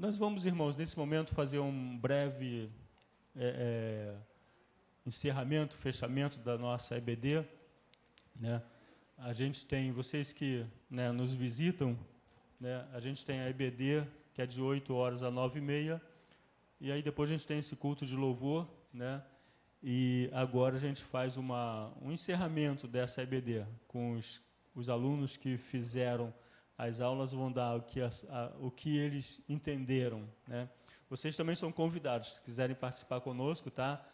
Nós vamos, irmãos, nesse momento fazer um breve encerramento, fechamento da nossa EBD, né? A gente tem, vocês que, né, nos visitam, né, a gente tem a EBD, que é de 8 horas a 9h30, e aí depois a gente tem esse culto de louvor, né? E agora a gente faz um encerramento dessa EBD, com os alunos que fizeram as aulas, vão dar o que eles entenderam, né? Vocês também são convidados, se quiserem participar conosco, tá?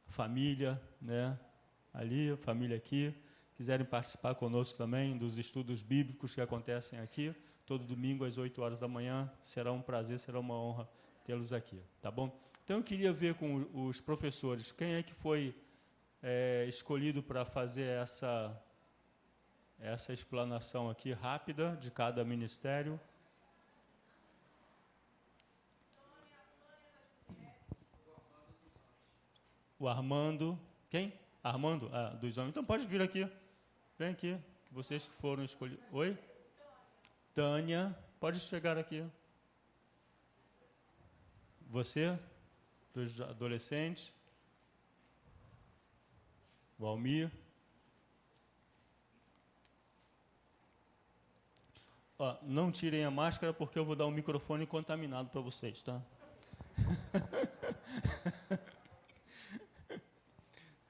Família, né? Ali, família aqui, quiserem participar conosco também dos estudos bíblicos que acontecem aqui, todo domingo às 8 horas da manhã, será um prazer, será uma honra tê-los aqui, tá bom? Então, eu queria ver com os professores, quem é que foi escolhido para fazer essa explanação aqui rápida de cada ministério. O Armando. Quem? Armando? Ah, dos homens. Então pode vir aqui. Vem aqui. Vocês que foram escolhidos. Oi? Tânia. Pode chegar aqui. Você? Dos adolescentes. O Almir. Ó, não tirem a máscara porque eu vou dar um microfone contaminado para vocês, tá?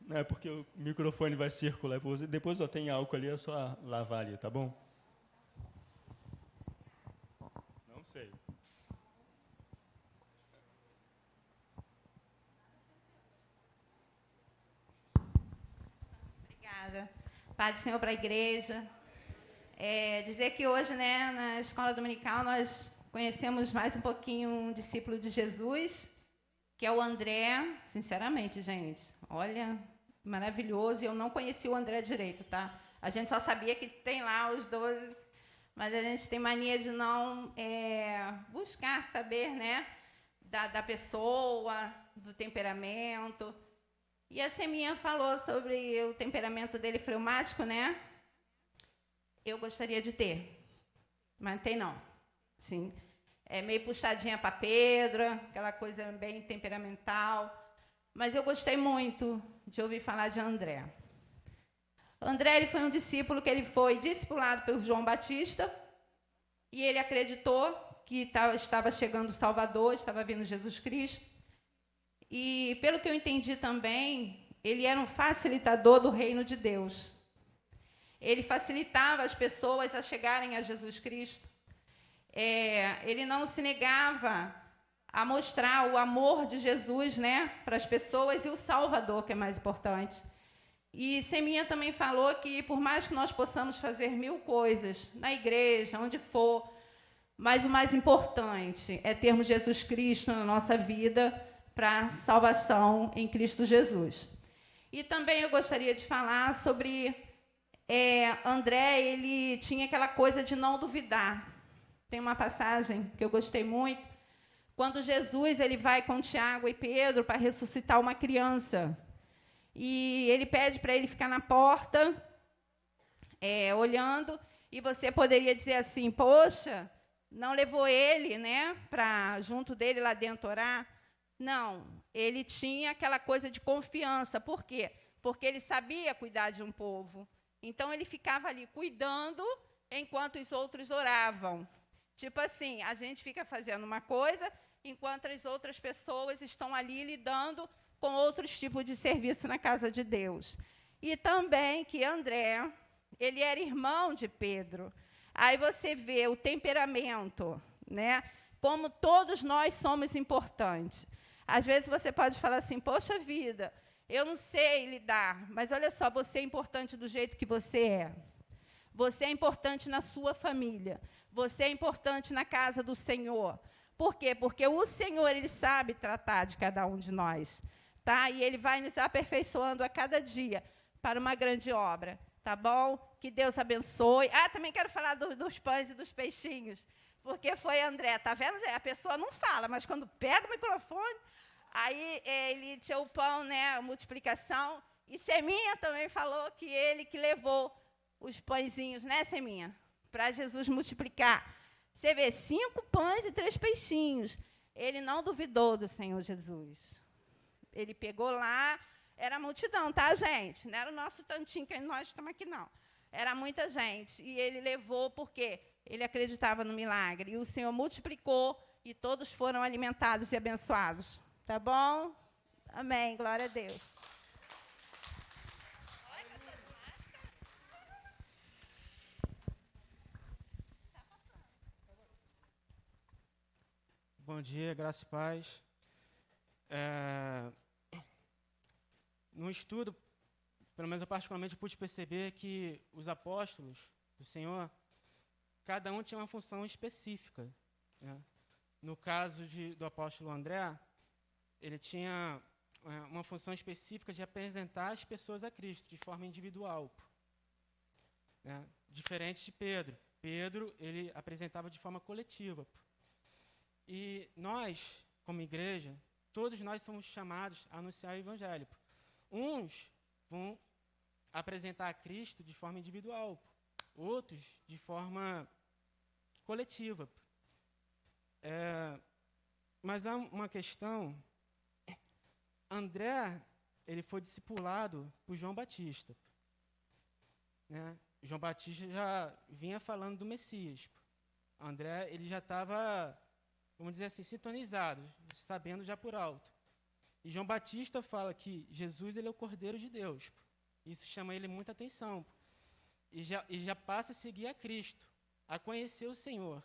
Não é porque o microfone vai circular para você. Depois eu tenho álcool ali, é só lavar ali, tá bom? Não sei. Obrigada. Paz do Senhor para a igreja. Dizer que hoje, né, na escola dominical, nós conhecemos mais um pouquinho um discípulo de Jesus, que é o André. Sinceramente, gente, olha, maravilhoso. E eu não conheci o André direito, tá? A gente só sabia que tem lá os 12, mas a gente tem mania de não buscar saber, né, da pessoa, do temperamento. E a Seminha falou sobre o temperamento dele fleumático, né? Eu gostaria de ter, mas tem não. Sim, é meio puxadinha para Pedro, aquela coisa bem temperamental. Mas eu gostei muito de ouvir falar de André. André, ele foi um discípulo que ele foi discipulado pelo João Batista e ele acreditou que estava chegando o Salvador, estava vindo Jesus Cristo. E, pelo que eu entendi também, ele era um facilitador do reino de Deus. Ele facilitava as pessoas a chegarem a Jesus Cristo. Ele não se negava a mostrar o amor de Jesus, né, para as pessoas e o Salvador, que é mais importante. E Seminha também falou que, por mais que nós possamos fazer 1000 coisas, na igreja, onde for, mas o mais importante é termos Jesus Cristo na nossa vida para salvação em Cristo Jesus. E também eu gostaria de falar sobre André. Ele tinha aquela coisa de não duvidar. Tem uma passagem que eu gostei muito, quando Jesus ele vai com Tiago e Pedro para ressuscitar uma criança. E ele pede para ele ficar na porta, olhando, e você poderia dizer assim, poxa, não levou ele, né, para junto dele lá dentro orar? Não, ele tinha aquela coisa de confiança. Por quê? Porque ele sabia cuidar de um povo. Então, ele ficava ali cuidando enquanto os outros oravam. Tipo assim, a gente fica fazendo uma coisa enquanto as outras pessoas estão ali lidando com outros tipos de serviço na casa de Deus. E também que André, ele era irmão de Pedro. Aí você vê o temperamento, né? Como todos nós somos importantes. Às vezes você pode falar assim, poxa vida, eu não sei lidar, mas olha só, você é importante do jeito que você é. Você é importante na sua família. Você é importante na casa do Senhor. Por quê? Porque o Senhor, ele sabe tratar de cada um de nós. Tá? E ele vai nos aperfeiçoando a cada dia para uma grande obra. Tá bom? Que Deus abençoe. Também quero falar dos pães e dos peixinhos. Porque foi André, tá vendo? A pessoa não fala, mas quando pega o microfone, aí ele tinha o pão, né, a multiplicação. E Seminha também falou que ele que levou os pãezinhos, né, Seminha? Para Jesus multiplicar. Você vê 5 pães e 3 peixinhos. Ele não duvidou do Senhor Jesus. Ele pegou lá, era multidão, tá, gente? Não era o nosso tantinho que nós estamos aqui, não. Era muita gente. E ele levou porque ele acreditava no milagre. E o Senhor multiplicou e todos foram alimentados e abençoados. Tá bom? Amém. Glória a Deus. Bom dia, graça e paz. No estudo, pelo menos eu particularmente pude perceber que os apóstolos do Senhor, cada um tinha uma função específica, né? No caso do apóstolo André, ele tinha uma função específica de apresentar as pessoas a Cristo de forma individual, né? Diferente de Pedro. Pedro, ele apresentava de forma coletiva. E nós, como igreja, todos nós somos chamados a anunciar o evangelho. Uns vão apresentar a Cristo de forma individual, outros de forma coletiva. Mas há uma questão. André, ele foi discipulado por João Batista, né? João Batista já vinha falando do Messias. André, ele já estava, vamos dizer assim, sintonizado, sabendo já por alto. E João Batista fala que Jesus, ele é o Cordeiro de Deus. Isso chama ele muita atenção. E já passa a seguir a Cristo, a conhecer o Senhor.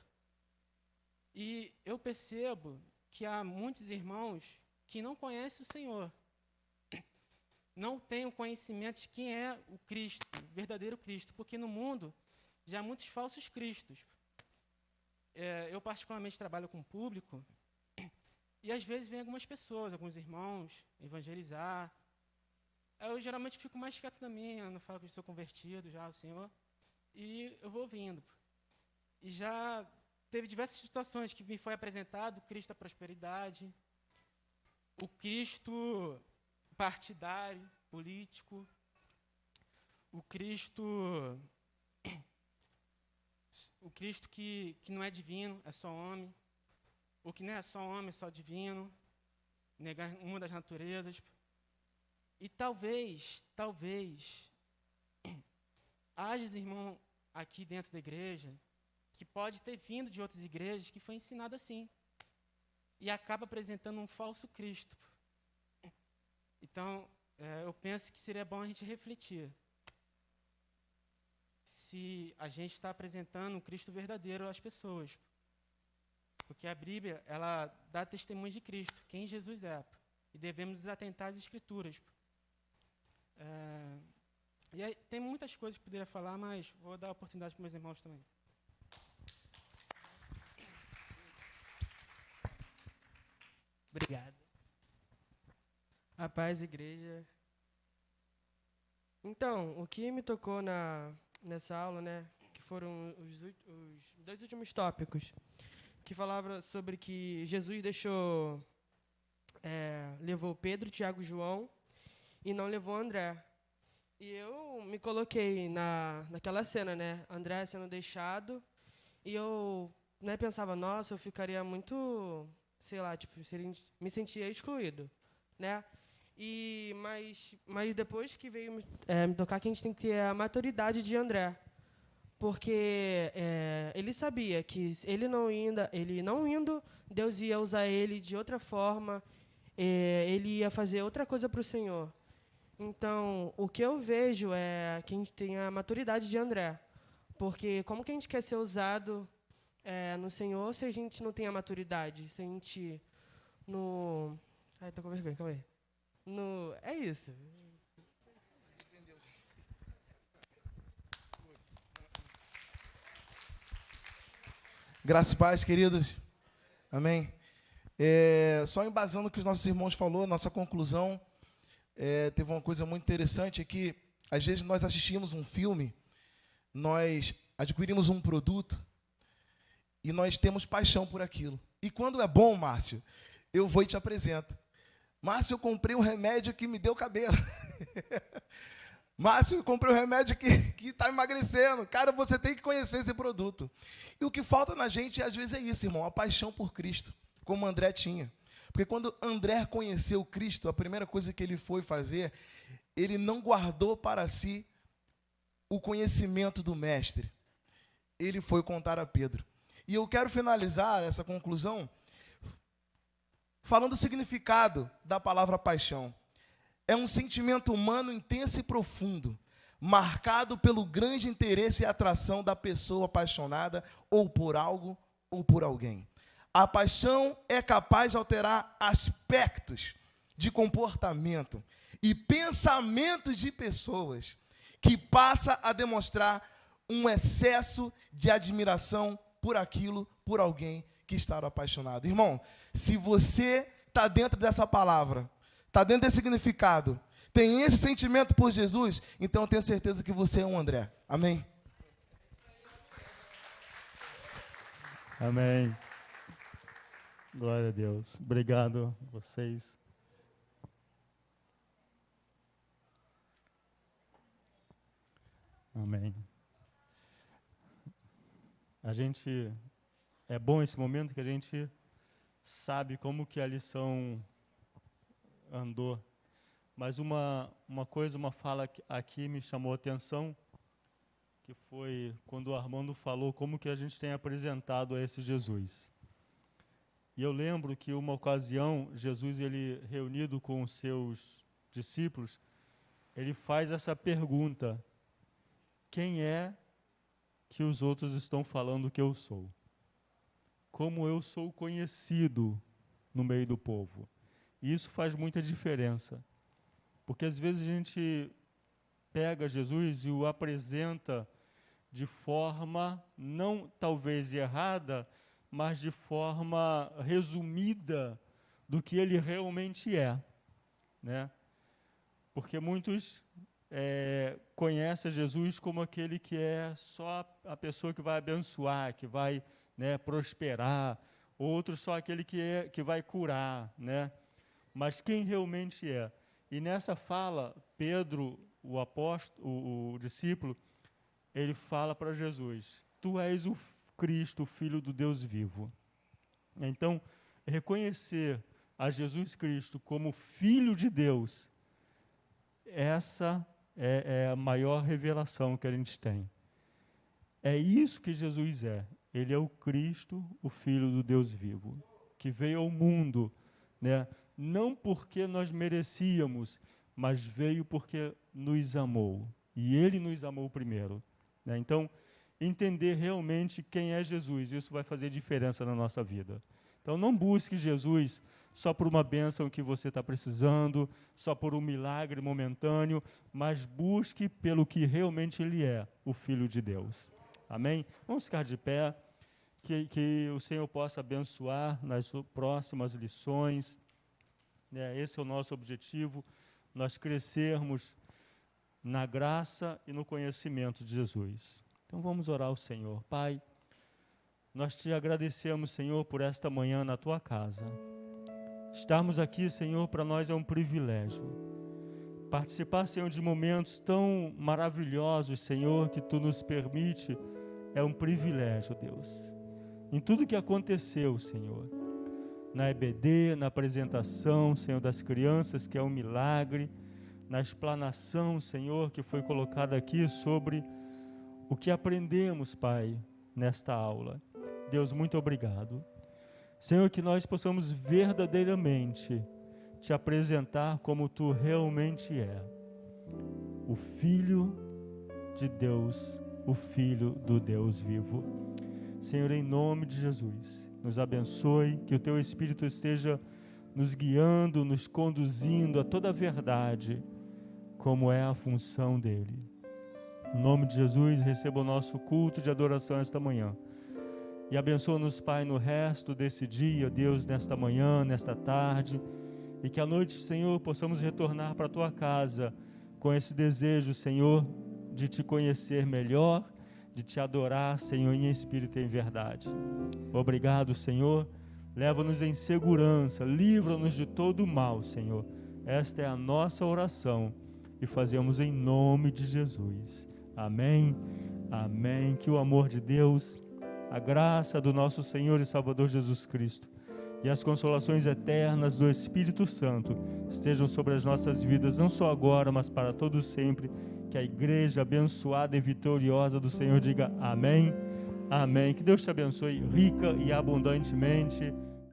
E eu percebo que há muitos irmãos que não conhecem o Senhor. Não têm o conhecimento de quem é o Cristo, o verdadeiro Cristo. Porque no mundo já há muitos falsos cristos. Eu particularmente trabalho com o público. E às vezes vem algumas pessoas, alguns irmãos, evangelizar. Eu geralmente fico mais quieto na minha, eu não falo que eu sou convertido já ao Senhor. E eu vou ouvindo. E já teve diversas situações que me foi apresentado o Cristo da prosperidade, o Cristo partidário, político, o Cristo que não é divino, é só homem, o que não é só homem, é só divino, negar uma das naturezas. E talvez, haja irmão aqui dentro da igreja que pode ter vindo de outras igrejas que foi ensinado assim e acaba apresentando um falso Cristo. Então, eu penso que seria bom a gente refletir se a gente está apresentando um Cristo verdadeiro às pessoas. Porque a Bíblia, ela dá testemunho de Cristo, quem Jesus é. E devemos nos atentar às Escrituras. E aí, tem muitas coisas que eu poderia falar, mas vou dar a oportunidade para meus irmãos também. Obrigado. A paz, igreja. Então, o que me tocou nessa aula, né, que foram os 2 últimos tópicos, que falava sobre que Jesus levou Pedro, Tiago e João e não levou André. E eu me coloquei naquela cena, né, André sendo deixado, e eu, né, pensava, nossa, eu ficaria muito, sei lá, tipo, me sentia excluído, né? Mas depois que veio me tocar que a gente tem que ter a maturidade de André, porque ele sabia que ele não indo, Deus ia usar ele de outra forma, ele ia fazer outra coisa para o Senhor. Então, o que eu vejo é que a gente tem a maturidade de André, porque como que a gente quer ser usado no Senhor se a gente não tem a maturidade, se a gente no... Ai, tô com vergonha, calma aí. É isso. Graças e paz, queridos. Amém. Só embasando o que os nossos irmãos falaram, nossa conclusão, teve uma coisa muito interessante, é que, às vezes, nós assistimos um filme, nós adquirimos um produto e nós temos paixão por aquilo. E quando é bom, Márcio, eu vou e te apresento. Márcio, eu comprei um remédio que me deu cabelo. Márcio, eu comprei um remédio que está emagrecendo. Cara, você tem que conhecer esse produto. E o que falta na gente, às vezes, é isso, irmão, a paixão por Cristo, como André tinha. Porque quando André conheceu Cristo, a primeira coisa que ele foi fazer, ele não guardou para si o conhecimento do Mestre. Ele foi contar a Pedro. E eu quero finalizar essa conclusão falando do significado da palavra paixão. É um sentimento humano intenso e profundo, marcado pelo grande interesse e atração da pessoa apaixonada, ou por algo, ou por alguém. A paixão é capaz de alterar aspectos de comportamento e pensamentos de pessoas, que passa a demonstrar um excesso de admiração por aquilo, por alguém que está apaixonado. Irmão, se você está dentro dessa palavra, está dentro desse significado, tem esse sentimento por Jesus, então eu tenho certeza que você é um André. Amém? Amém. Glória a Deus. Obrigado a vocês. Amém. É bom esse momento que a gente sabe como que a lição andou. Mas uma fala aqui me chamou a atenção, que foi quando o Armando falou como que a gente tem apresentado a esse Jesus. E eu lembro que uma ocasião, Jesus, ele reunido com os seus discípulos, ele faz essa pergunta: quem é que os outros estão falando que eu sou? Como eu sou conhecido no meio do povo? E isso faz muita diferença, porque às vezes a gente pega Jesus e o apresenta de forma, não talvez errada, mas de forma resumida do que ele realmente é, né? Porque muitos conhecem Jesus como aquele que é só a pessoa que vai abençoar, que vai, né, prosperar, outros só aquele que vai curar, né? Mas quem realmente é? E nessa fala, Pedro, o apóstolo, o discípulo, ele fala para Jesus: tu és o Cristo, o Filho do Deus vivo. Então, reconhecer a Jesus Cristo como Filho de Deus, essa é a maior revelação que a gente tem. É isso que Jesus é. Ele é o Cristo, o Filho do Deus vivo, que veio ao mundo, né? Não porque nós merecíamos, mas veio porque nos amou. E Ele nos amou primeiro, né? Então, entender realmente quem é Jesus, isso vai fazer diferença na nossa vida. Então, não busque Jesus só por uma bênção que você está precisando, só por um milagre momentâneo, mas busque pelo que realmente Ele é, o Filho de Deus. Amém? Vamos ficar de pé, que o Senhor possa abençoar nas próximas lições. Esse é o nosso objetivo, nós crescermos na graça e no conhecimento de Jesus. Então vamos orar ao Senhor. Pai, nós te agradecemos, Senhor, por esta manhã na tua casa. Estarmos aqui, Senhor, para nós é um privilégio. Participar, Senhor, de momentos tão maravilhosos, Senhor, que tu nos permite, é um privilégio, Deus. Em tudo que aconteceu, Senhor, na EBD, na apresentação, Senhor, das crianças, que é um milagre, na explanação, Senhor, que foi colocada aqui sobre o que aprendemos, Pai, nesta aula. Deus, muito obrigado. Senhor, que nós possamos verdadeiramente te apresentar como tu realmente é. O Filho de Deus, o Filho do Deus vivo. Senhor, em nome de Jesus, nos abençoe, que o teu Espírito esteja nos guiando, nos conduzindo a toda a verdade, como é a função dele. Em nome de Jesus, receba o nosso culto de adoração esta manhã. E abençoa-nos, Pai, no resto desse dia, Deus, nesta manhã, nesta tarde. E que à noite, Senhor, possamos retornar para a tua casa com esse desejo, Senhor, de te conhecer melhor, de te adorar, Senhor, em espírito e em verdade. Obrigado, Senhor. Leva-nos em segurança, livra-nos de todo o mal, Senhor. Esta é a nossa oração, e fazemos em nome de Jesus. Amém, amém. Que o amor de Deus, a graça do nosso Senhor e Salvador Jesus Cristo e as consolações eternas do Espírito Santo estejam sobre as nossas vidas, não só agora, mas para todos sempre. Que a igreja abençoada e vitoriosa do Senhor diga amém, amém. Que Deus te abençoe rica e abundantemente.